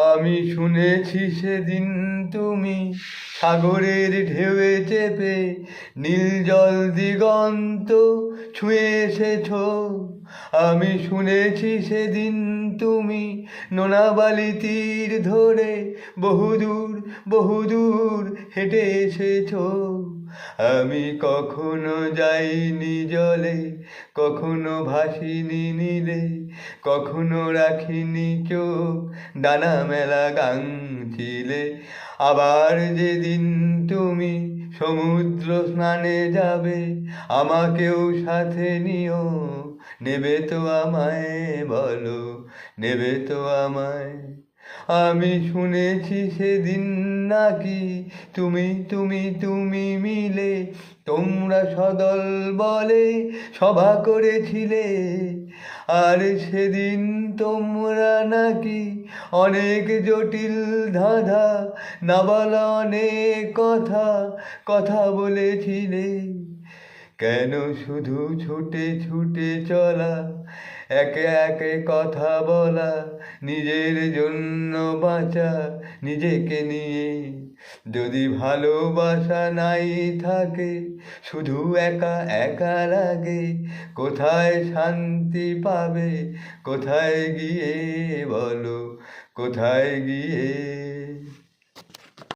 আমি শুনেছি সেদিন তুমি সাগরের ঢেউয়ে চেপে নীল জল দিগন্ত ছুঁয়ে এসেছ। আমি শুনেছি সেদিন তুমি নোনাবালি তীর ধরে বহুদূর বহুদূর হেঁটে এসেছ। আমি কখনো যাইনি জলে, কখনো ভাসিনি নীলে, কখনো রাখিনি চোখ ডানা মেলা গাংচিলে। আবার যেদিন তুমি সমুদ্র স্নানে যাবে, আমাকেও সাথে নিও। নেবে তো আমায়, বলো নেবে তো আমায়? আমি শুনেছি সেদিন নাকি তুমি তুমি তুমি মিলে তোমরা সদল বলে সভা করেছিলে। আর সেদিন তোমরা নাকি অনেক জটিল ধাঁধা না বলা অনেক কথা কথা বলেছিলে। কেন শুধু ছুটে ছুটে চলা, একে একে কথা বলা, নিজের জন্য বাঁচা নিজেকে নিয়ে? যদি ভালোবাসা নাই থাকে, শুধু একা একা লাগে, কোথায় শান্তি পাবে, কোথায় গিয়ে বলো কোথায় গিয়ে?